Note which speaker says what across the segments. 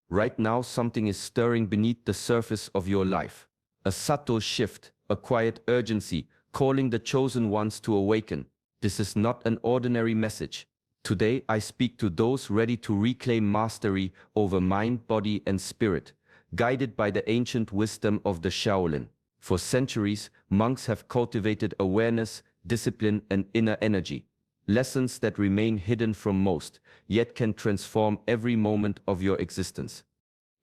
Speaker 1: Right now, something is stirring beneath the surface of your life. A subtle shift, a quiet urgency, calling the chosen ones to awaken. This is not an ordinary message. Today, I speak to those ready to reclaim mastery over mind, body, and spirit, guided by the ancient wisdom of the Shaolin. For centuries, monks have cultivated awareness, discipline, and inner energy. Lessons that remain hidden from most, yet can transform every moment of your existence.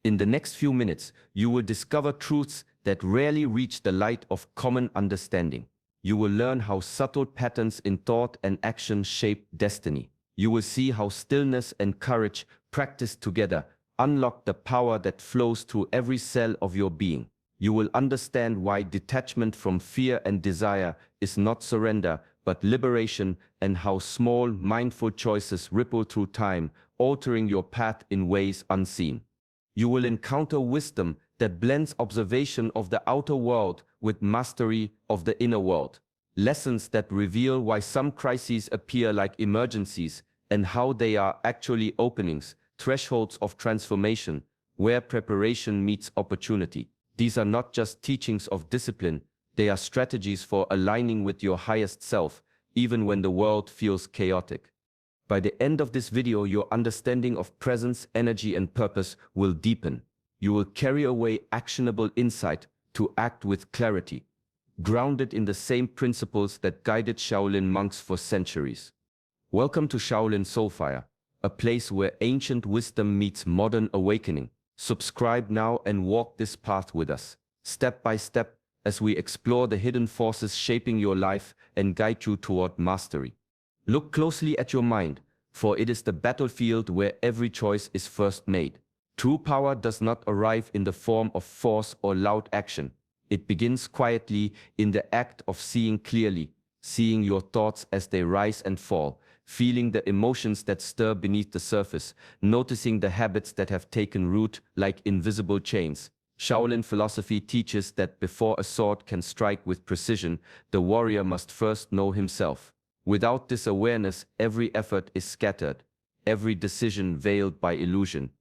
Speaker 1: In the next few minutes, you will discover truths that rarely reach the light of common understanding. You will learn how subtle patterns in thought and action shape destiny. You will see how stillness and courage, practiced together, unlock the power that flows through every cell of your being. You will understand why detachment from fear and desire is not surrender, but liberation, and how small, mindful choices ripple through time, altering your path in ways unseen. You will encounter wisdom that blends observation of the outer world with mastery of the inner world. Lessons that reveal why some crises appear like emergencies and how they are actually openings, thresholds of transformation, where preparation meets opportunity. These are not just teachings of discipline, they are strategies for aligning with your highest self, even when the world feels chaotic. By the end of this video, your understanding of presence, energy, and purpose will deepen. You will carry away actionable insight to act with clarity, grounded in the same principles that guided Shaolin monks for centuries. Welcome to Shaolin Soulfire, a place where ancient wisdom meets modern awakening. Subscribe now and walk this path with us, step by step, as we explore the hidden forces shaping your life and guide you toward mastery. Look closely at your mind, for it is the battlefield where every choice is first made. True power does not arrive in the form of force or loud action. It begins quietly in the act of seeing clearly, seeing your thoughts as they rise and fall, feeling the emotions that stir beneath the surface, noticing the habits that have taken root like invisible chains. Shaolin philosophy teaches that before a sword can strike with precision, the warrior must first know himself. Without this awareness, every effort is scattered, every decision veiled by illusion.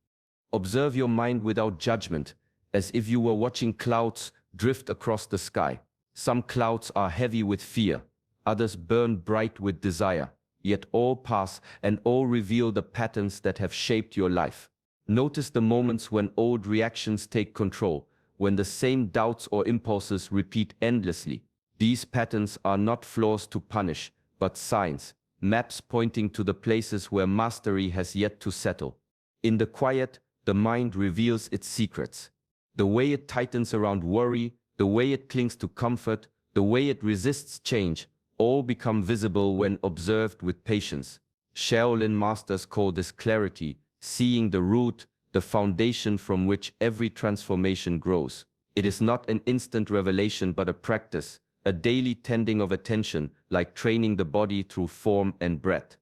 Speaker 1: Observe your mind without judgment, as if you were watching clouds drift across the sky. Some clouds are heavy with fear, others burn bright with desire. Yet all pass and all reveal the patterns that have shaped your life. Notice the moments when old reactions take control, when the same doubts or impulses repeat endlessly. These patterns are not flaws to punish, but signs, maps pointing to the places where mastery has yet to settle. In the quiet, the mind reveals its secrets. The way it tightens around worry, the way it clings to comfort, the way it resists change, all become visible when observed with patience. Shaolin masters call this clarity, seeing the root, the foundation from which every transformation grows. It is not an instant revelation but a practice, a daily tending of attention, like training the body through form and breath.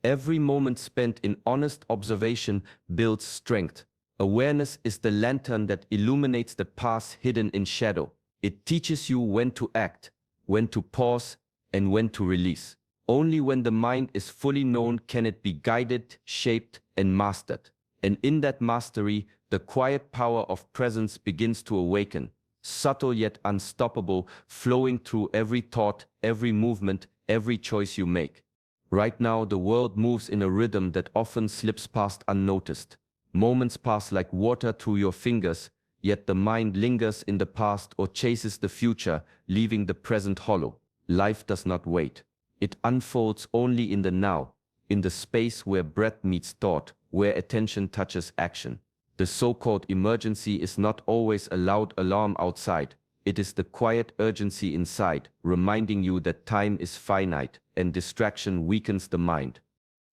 Speaker 1: Every moment spent in honest observation builds strength. Awareness is the lantern that illuminates the paths hidden in shadow. It teaches you when to act, when to pause, and when to release. Only when the mind is fully known can it be guided, shaped, and mastered. And in that mastery, the quiet power of presence begins to awaken, subtle yet unstoppable, flowing through every thought, every movement, every choice you make. Right now, the world moves in a rhythm that often slips past unnoticed. Moments pass like water through your fingers, yet the mind lingers in the past or chases the future, leaving the present hollow. Life does not wait. It unfolds only in the now, in the space where breath meets thought, where attention touches action. The so-called emergency is not always a loud alarm outside. It is the quiet urgency inside, reminding you that time is finite and distraction weakens the mind.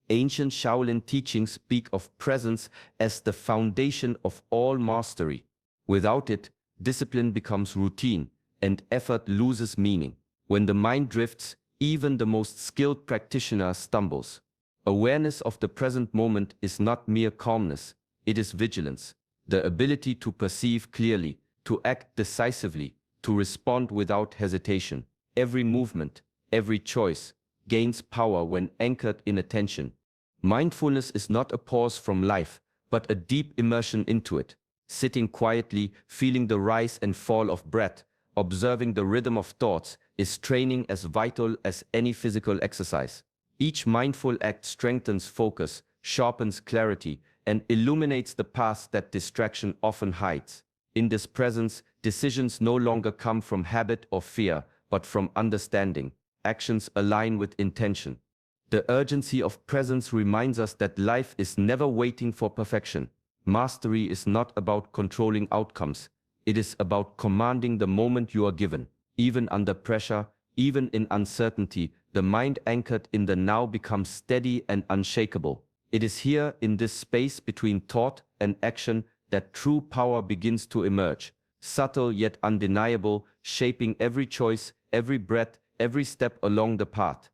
Speaker 1: Ancient Shaolin teachings speak of presence as the foundation of all mastery. Without it, discipline becomes routine and effort loses meaning. When the mind drifts, even the most skilled practitioner stumbles. Awareness of the present moment is not mere calmness, it is vigilance, the ability to perceive clearly, to act decisively, to respond without hesitation. Every movement, every choice, gains power when anchored in attention. Mindfulness is not a pause from life, but a deep immersion into it. Sitting quietly, feeling the rise and fall of breath, observing the rhythm of thoughts, is training as vital as any physical exercise. Each mindful act strengthens focus, sharpens clarity, and illuminates the paths that distraction often hides. In this presence, decisions no longer come from habit or fear, but from understanding. Actions align with intention. The urgency of presence reminds us that life is never waiting for perfection. Mastery is not about controlling outcomes. It is about commanding the moment you are given. Even under pressure, even in uncertainty, the mind anchored in the now becomes steady and unshakable. It is here, in this space between thought and action, that true power begins to emerge. Subtle yet undeniable, shaping every choice, every breath, every step along the path.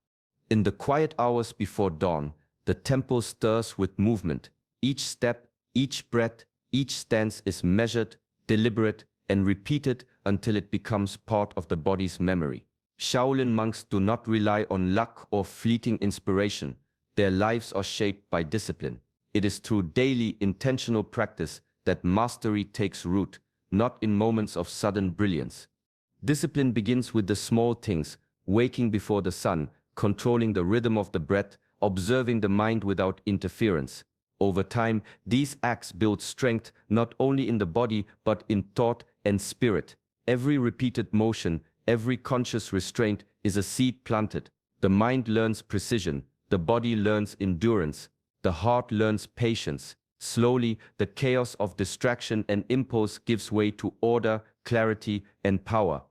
Speaker 1: In the quiet hours before dawn, the temple stirs with movement. Each step, each breath, each stance is measured, deliberate, and repeated until it becomes part of the body's memory. Shaolin monks do not rely on luck or fleeting inspiration. Their lives are shaped by discipline. It is through daily, intentional practice that mastery takes root, not in moments of sudden brilliance. Discipline begins with the small things: waking before the sun, controlling the rhythm of the breath, observing the mind without interference. Over time, these acts build strength not only in the body but in thought and spirit. Every repeated motion, every conscious restraint is a seed planted. The mind learns precision, the body learns endurance, the heart learns patience. Slowly, the chaos of distraction and impulse gives way to order, clarity, and power.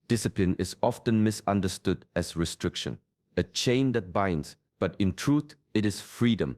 Speaker 1: Discipline is often misunderstood as restriction, a chain that binds, but in truth, it is freedom.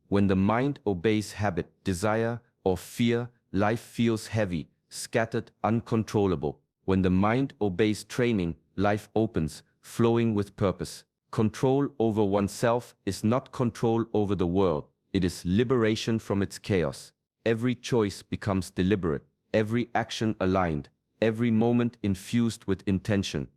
Speaker 1: When the mind obeys habit, desire, or fear, life feels heavy, scattered, uncontrollable. When the mind obeys training, life opens, flowing with purpose. Control over oneself is not control over the world. It is liberation from its chaos. Every choice becomes deliberate, every action aligned, every moment infused with intention.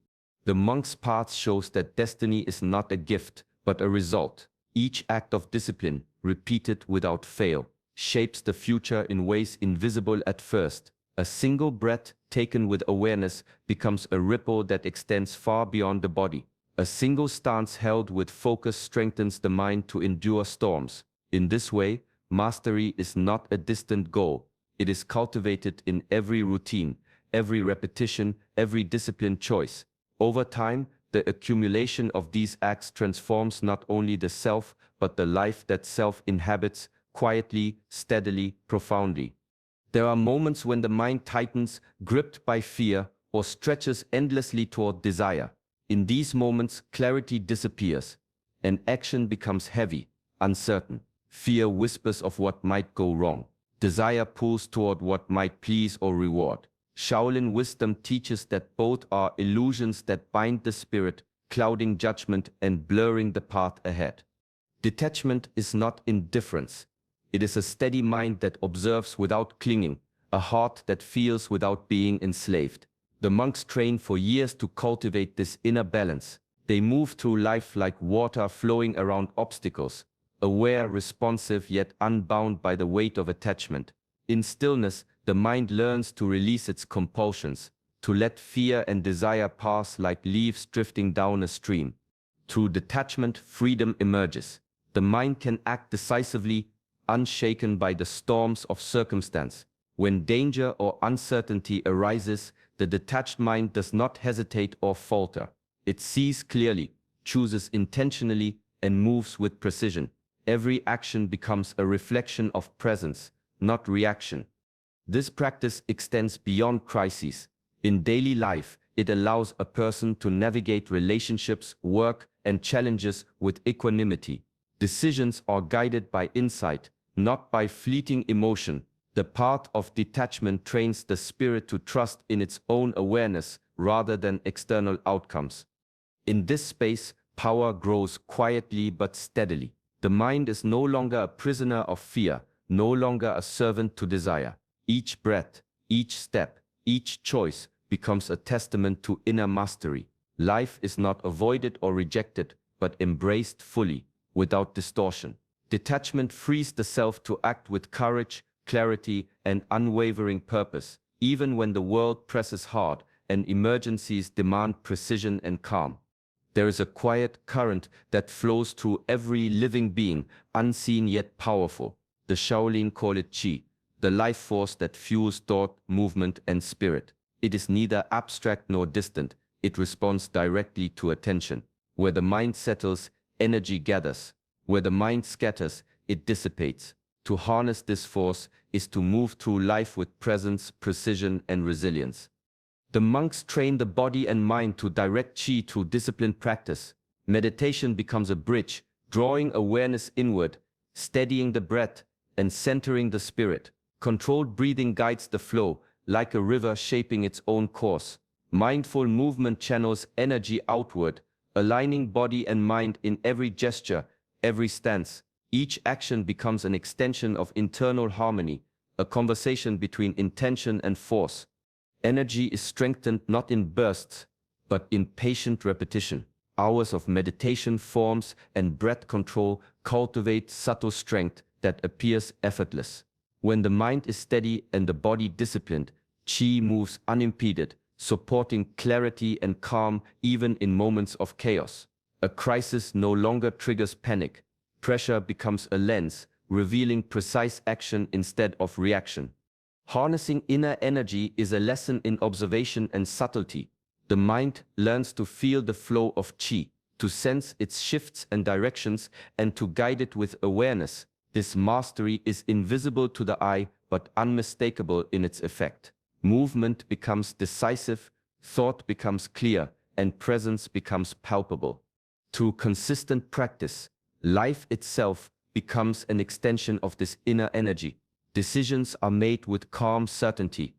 Speaker 1: The monk's path shows that destiny is not a gift, but a result. Each act of discipline, repeated without fail, shapes the future in ways invisible at first. A single breath taken with awareness becomes a ripple that extends far beyond the body. A single stance held with focus strengthens the mind to endure storms. In this way, mastery is not a distant goal. It is cultivated in every routine, every repetition, every disciplined choice. Over time, the accumulation of these acts transforms not only the self, but the life that self inhabits, quietly, steadily, profoundly. There are moments when the mind tightens, gripped by fear, or stretches endlessly toward desire. In these moments, clarity disappears, and action becomes heavy, uncertain. Fear whispers of what might go wrong. Desire pulls toward what might please or reward. Shaolin wisdom teaches that both are illusions that bind the spirit, clouding judgment and blurring the path ahead. Detachment is not indifference. It is a steady mind that observes without clinging, a heart that feels without being enslaved. The monks train for years to cultivate this inner balance. They move through life like water flowing around obstacles, aware, responsive, yet unbound by the weight of attachment. In stillness, the mind learns to release its compulsions, to let fear and desire pass like leaves drifting down a stream. Through detachment, freedom emerges. The mind can act decisively, unshaken by the storms of circumstance. When danger or uncertainty arises, the detached mind does not hesitate or falter. It sees clearly, chooses intentionally, and moves with precision. Every action becomes a reflection of presence, not reaction. This practice extends beyond crises. In daily life, it allows a person to navigate relationships, work, and challenges with equanimity. Decisions are guided by insight, not by fleeting emotion. The path of detachment trains the spirit to trust in its own awareness rather than external outcomes. In this space, power grows quietly but steadily. The mind is no longer a prisoner of fear, no longer a servant to desire. Each breath, each step, each choice becomes a testament to inner mastery. Life is not avoided or rejected, but embraced fully, without distortion. Detachment frees the self to act with courage, clarity, and unwavering purpose, even when the world presses hard and emergencies demand precision and calm. There is a quiet current that flows through every living being, unseen yet powerful. The Shaolin call it Qi, the life force that fuels thought, movement, and spirit. It is neither abstract nor distant. It responds directly to attention. Where the mind settles, energy gathers. Where the mind scatters, it dissipates. To harness this force is to move through life with presence, precision, and resilience. The monks train the body and mind to direct qi through disciplined practice. Meditation becomes a bridge, drawing awareness inward, steadying the breath, and centering the spirit. Controlled breathing guides the flow, like a river shaping its own course. Mindful movement channels energy outward, aligning body and mind in every gesture, every stance. Each action becomes an extension of internal harmony, a conversation between intention and force. Energy is strengthened not in bursts, but in patient repetition. Hours of meditation, forms, and breath control cultivate subtle strength that appears effortless. When the mind is steady and the body disciplined, qi moves unimpeded, supporting clarity and calm even in moments of chaos. A crisis no longer triggers panic. Pressure becomes a lens, revealing precise action instead of reaction. Harnessing inner energy is a lesson in observation and subtlety. The mind learns to feel the flow of qi, to sense its shifts and directions, and to guide it with awareness. This mastery is invisible to the eye, but unmistakable in its effect. Movement becomes decisive, thought becomes clear, and presence becomes palpable. Through consistent practice, life itself becomes an extension of this inner energy. Decisions are made with calm certainty.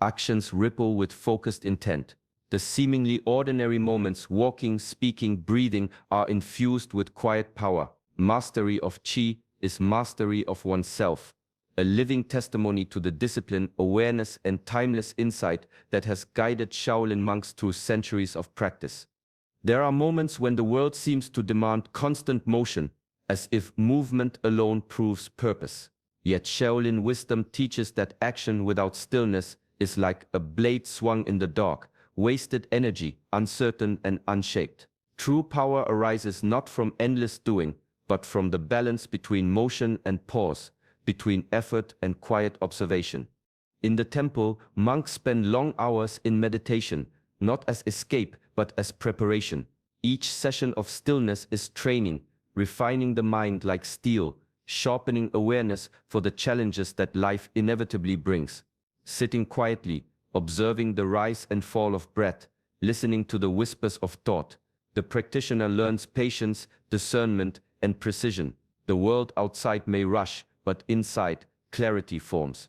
Speaker 1: Actions ripple with focused intent. The seemingly ordinary moments, walking, speaking, breathing, are infused with quiet power. Mastery of qi is mastery of oneself, a living testimony to the discipline, awareness, and timeless insight that has guided Shaolin monks through centuries of practice. There are moments when the world seems to demand constant motion, as if movement alone proves purpose. Yet Shaolin wisdom teaches that action without stillness is like a blade swung in the dark, wasted energy, uncertain and unshaped. True power arises not from endless doing, but from the balance between motion and pause, between effort and quiet observation. In the temple, monks spend long hours in meditation, not as escape, but as preparation. Each session of stillness is training, refining the mind like steel, sharpening awareness for the challenges that life inevitably brings. Sitting quietly, observing the rise and fall of breath, listening to the whispers of thought, the practitioner learns patience, discernment, and precision. The world outside may rush, but inside, clarity forms.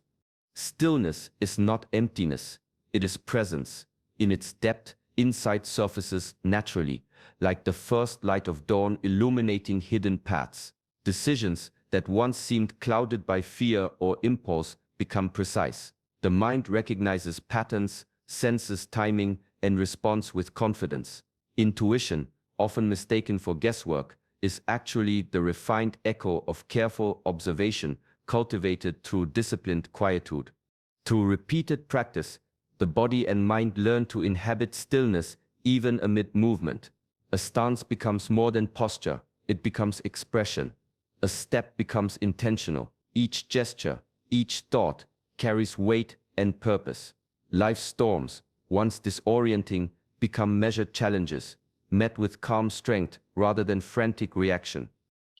Speaker 1: Stillness is not emptiness, it is presence. In its depth, insight surfaces naturally, like the first light of dawn illuminating hidden paths. Decisions that once seemed clouded by fear or impulse become precise. The mind recognizes patterns, senses timing, and responds with confidence. Intuition, often mistaken for guesswork, is actually the refined echo of careful observation cultivated through disciplined quietude. Through repeated practice, the body and mind learn to inhabit stillness even amid movement. A stance becomes more than posture, it becomes expression. A step becomes intentional. Each gesture, each thought, carries weight and purpose. Life's storms, once disorienting, become measured challenges, met with calm strength rather than frantic reaction.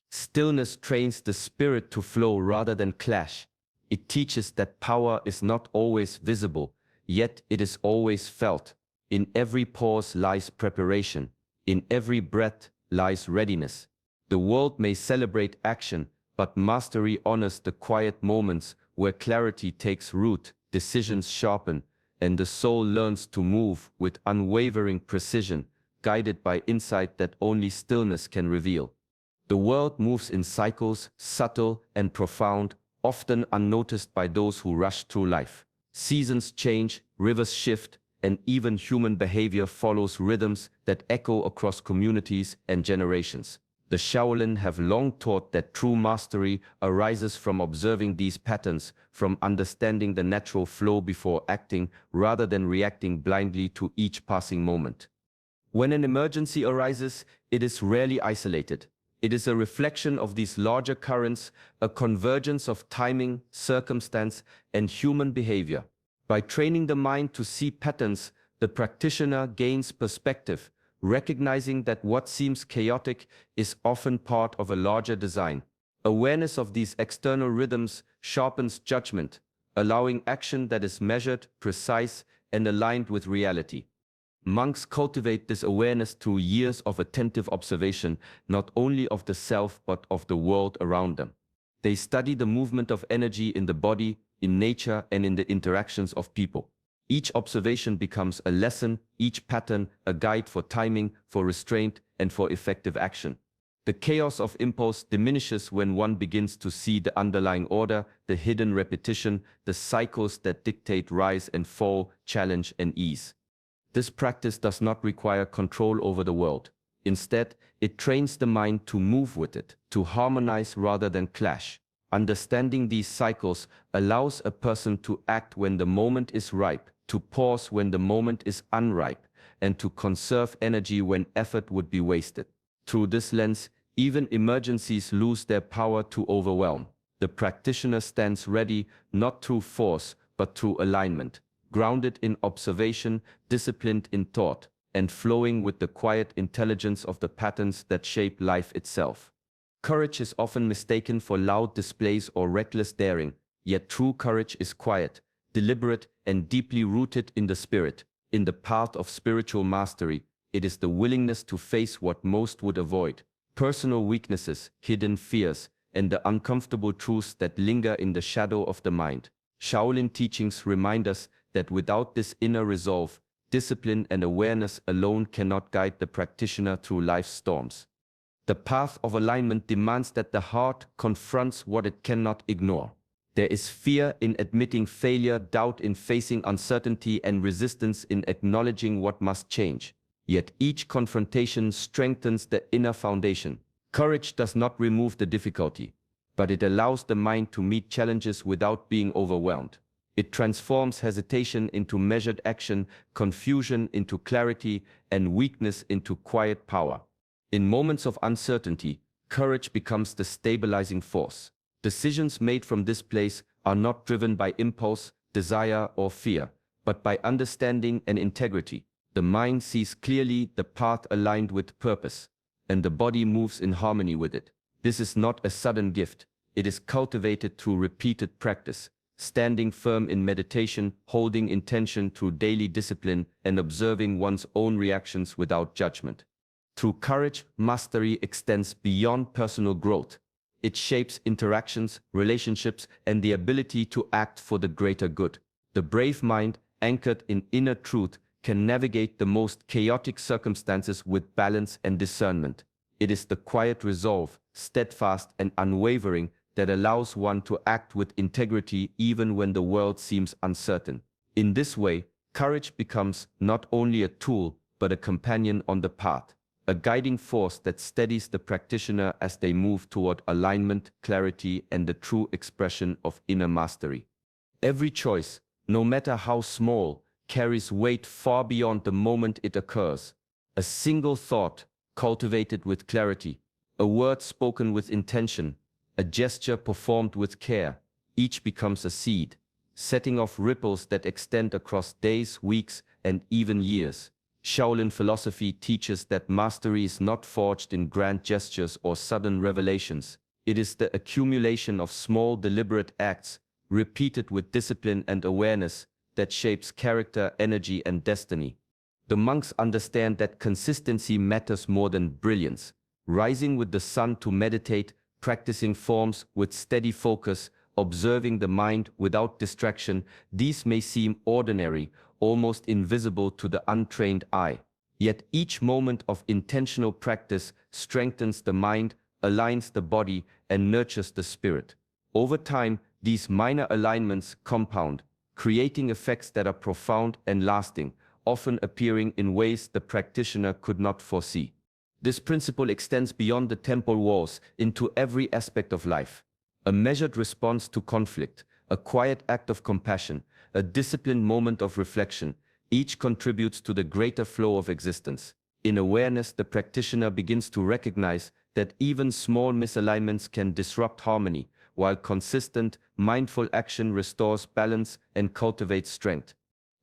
Speaker 1: Stillness trains the spirit to flow rather than clash. It teaches that power is not always visible, yet it is always felt. In every pause lies preparation. In every breath lies readiness. The world may celebrate action, but mastery honors the quiet moments where clarity takes root, decisions sharpen, and the soul learns to move with unwavering precision, guided by insight that only stillness can reveal. The world moves in cycles, subtle and profound, often unnoticed by those who rush through life. Seasons change, rivers shift, and even human behavior follows rhythms that echo across communities and generations. The Shaolin have long taught that true mastery arises from observing these patterns, from understanding the natural flow before acting, rather than reacting blindly to each passing moment. When an emergency arises, it is rarely isolated. It is a reflection of these larger currents, a convergence of timing, circumstance, and human behavior. By training the mind to see patterns, the practitioner gains perspective, recognizing that what seems chaotic is often part of a larger design. Awareness of these external rhythms sharpens judgment, allowing action that is measured, precise, and aligned with reality. Monks cultivate this awareness through years of attentive observation, not only of the self but of the world around them. They study the movement of energy in the body, in nature, and in the interactions of people. Each observation becomes a lesson, each pattern a guide for timing, for restraint, and for effective action. The chaos of impulse diminishes when one begins to see the underlying order, the hidden repetition, the cycles that dictate rise and fall, challenge and ease. This practice does not require control over the world. Instead, it trains the mind to move with it, to harmonize rather than clash. Understanding these cycles allows a person to act when the moment is ripe, to pause when the moment is unripe, and to conserve energy when effort would be wasted. Through this lens, even emergencies lose their power to overwhelm. The practitioner stands ready not through force, but through alignment, grounded in observation, disciplined in thought, and flowing with the quiet intelligence of the patterns that shape life itself. Courage is often mistaken for loud displays or reckless daring, yet true courage is quiet, deliberate, and deeply rooted in the spirit. In the path of spiritual mastery, it is the willingness to face what most would avoid: personal weaknesses, hidden fears, and the uncomfortable truths that linger in the shadow of the mind. Shaolin teachings remind us that without this inner resolve, discipline and awareness alone cannot guide the practitioner through life's storms. The path of alignment demands that the heart confronts what it cannot ignore. There is fear in admitting failure, doubt in facing uncertainty, and resistance in acknowledging what must change. Yet each confrontation strengthens the inner foundation. Courage does not remove the difficulty, but it allows the mind to meet challenges without being overwhelmed. It transforms hesitation into measured action, confusion into clarity, and weakness into quiet power. In moments of uncertainty, courage becomes the stabilizing force. Decisions made from this place are not driven by impulse, desire, or fear, but by understanding and integrity. The mind sees clearly, the path aligned with purpose, and the body moves in harmony with it. This is not a sudden gift. It is cultivated through repeated practice, standing firm in meditation, holding intention through daily discipline, and observing one's own reactions without judgment. Through courage, mastery extends beyond personal growth. It shapes interactions, relationships, and the ability to act for the greater good. The brave mind, anchored in inner truth, can navigate the most chaotic circumstances with balance and discernment. It is the quiet resolve, steadfast and unwavering, that allows one to act with integrity even when the world seems uncertain. In this way, courage becomes not only a tool, but a companion on the path, a guiding force that steadies the practitioner as they move toward alignment, clarity, and the true expression of inner mastery. Every choice, no matter how small, carries weight far beyond the moment it occurs. A single thought, cultivated with clarity, a word spoken with intention, a gesture performed with care, each becomes a seed, setting off ripples that extend across days, weeks, and even years. Shaolin philosophy teaches that mastery is not forged in grand gestures or sudden revelations. It is the accumulation of small, deliberate acts, repeated with discipline and awareness, that shapes character, energy, and destiny. The monks understand that consistency matters more than brilliance. Rising with the sun to meditate, practicing forms with steady focus, observing the mind without distraction, these may seem ordinary, almost invisible to the untrained eye. Yet each moment of intentional practice strengthens the mind, aligns the body, and nurtures the spirit. Over time, these minor alignments compound, creating effects that are profound and lasting, often appearing in ways the practitioner could not foresee. This principle extends beyond the temple walls into every aspect of life. A measured response to conflict, a quiet act of compassion, a disciplined moment of reflection, each contributes to the greater flow of existence. In awareness, the practitioner begins to recognize that even small misalignments can disrupt harmony, while consistent, mindful action restores balance and cultivates strength.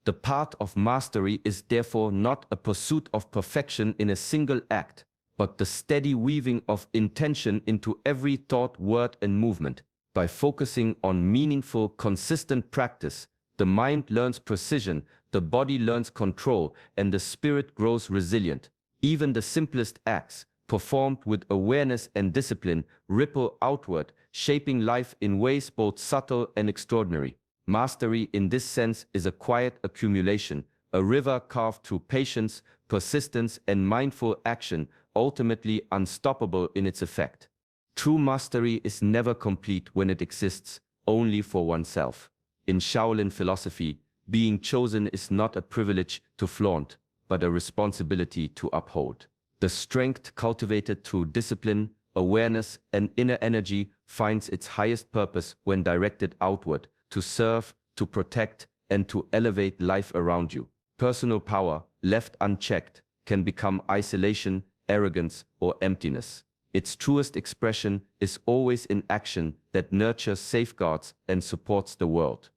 Speaker 1: The path of mastery is therefore not a pursuit of perfection in a single act, but the steady weaving of intention into every thought, word, and movement. By focusing on meaningful, consistent practice, the mind learns precision, the body learns control, and the spirit grows resilient. Even the simplest acts, performed with awareness and discipline, ripple outward, shaping life in ways both subtle and extraordinary. Mastery in this sense is a quiet accumulation, a river carved through patience, persistence, and mindful action, ultimately unstoppable in its effect. True mastery is never complete when it exists only for oneself. In Shaolin philosophy, being chosen is not a privilege to flaunt, but a responsibility to uphold. The strength cultivated through discipline, awareness, and inner energy finds its highest purpose when directed outward, to serve, to protect, and to elevate life around you. Personal power, left unchecked, can become isolation, arrogance, or emptiness. Its truest expression is always in action that nurtures, safeguards, and supports the world.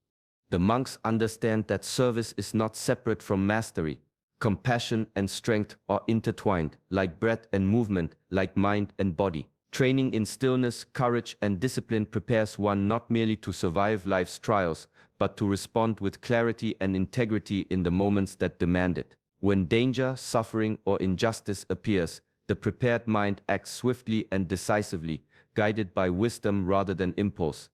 Speaker 1: The monks understand that service is not separate from mastery. Compassion and strength are intertwined, like breath and movement, like mind and body. Training in stillness, courage, and discipline prepares one not merely to survive life's trials, but to respond with clarity and integrity in the moments that demand it. When danger, suffering, or injustice appears, the prepared mind acts swiftly and decisively, guided by wisdom rather than impulse.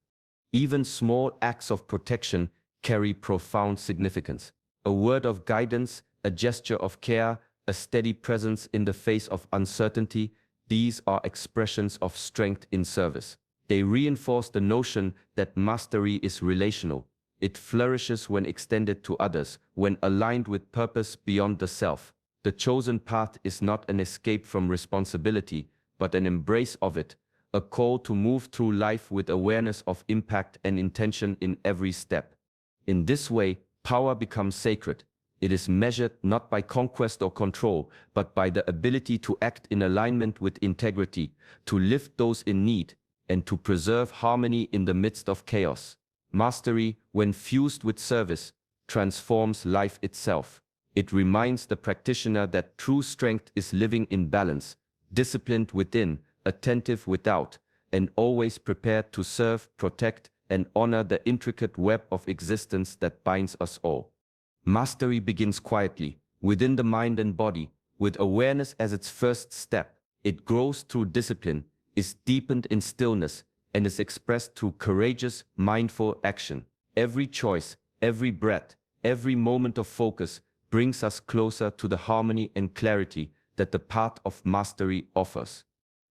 Speaker 1: Even small acts of protection carry profound significance. A word of guidance, a gesture of care, a steady presence in the face of uncertainty, these are expressions of strength in service. They reinforce the notion that mastery is relational. It flourishes when extended to others, when aligned with purpose beyond the self. The chosen path is not an escape from responsibility, but an embrace of it, a call to move through life with awareness of impact and intention in every step. In this way, power becomes sacred. It is measured not by conquest or control, but by the ability to act in alignment with integrity, to lift those in need, and to preserve harmony in the midst of chaos. Mastery, when fused with service, transforms life itself. It reminds the practitioner that true strength is living in balance, disciplined within, attentive without, and always prepared to serve, protect, and honor the intricate web of existence that binds us all. Mastery begins quietly, within the mind and body, with awareness as its first step. It grows through discipline, is deepened in stillness, and is expressed through courageous, mindful action. Every choice, every breath, every moment of focus brings us closer to the harmony and clarity that the path of mastery offers.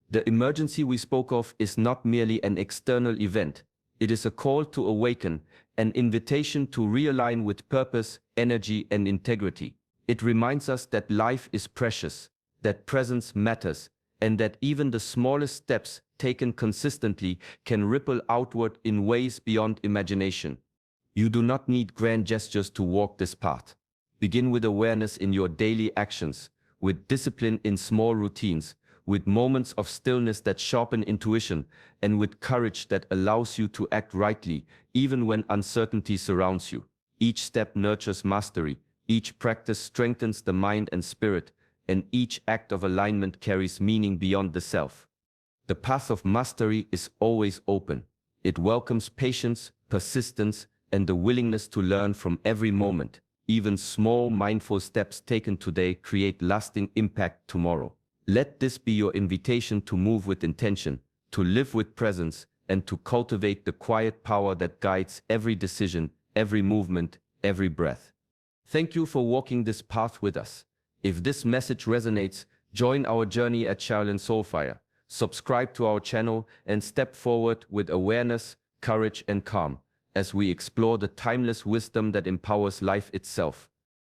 Speaker 1: The emergency we spoke of is not merely an external event. It is a call to awaken, an invitation to realign with purpose, energy, and integrity. It reminds us that life is precious, that presence matters, and that even the smallest steps taken consistently can ripple outward in ways beyond imagination. You do not need grand gestures to walk this path. Begin with awareness in your daily actions, with discipline in small routines, with moments of stillness that sharpen intuition, and with courage that allows you to act rightly, even when uncertainty surrounds you. Each step nurtures mastery, each practice strengthens the mind and spirit, and each act of alignment carries meaning beyond the self. The path of mastery is always open. It welcomes patience, persistence, and the willingness to learn from every moment. Even small, mindful steps taken today create lasting impact tomorrow. Let this be your invitation to move with intention, to live with presence, and to cultivate the quiet power that guides every decision, every movement, every breath. Thank you for walking this path with us. If this message resonates, join our journey at Shaolin Soulfire. Subscribe to our channel and step forward with awareness, courage, and calm as we explore the timeless wisdom that empowers life itself.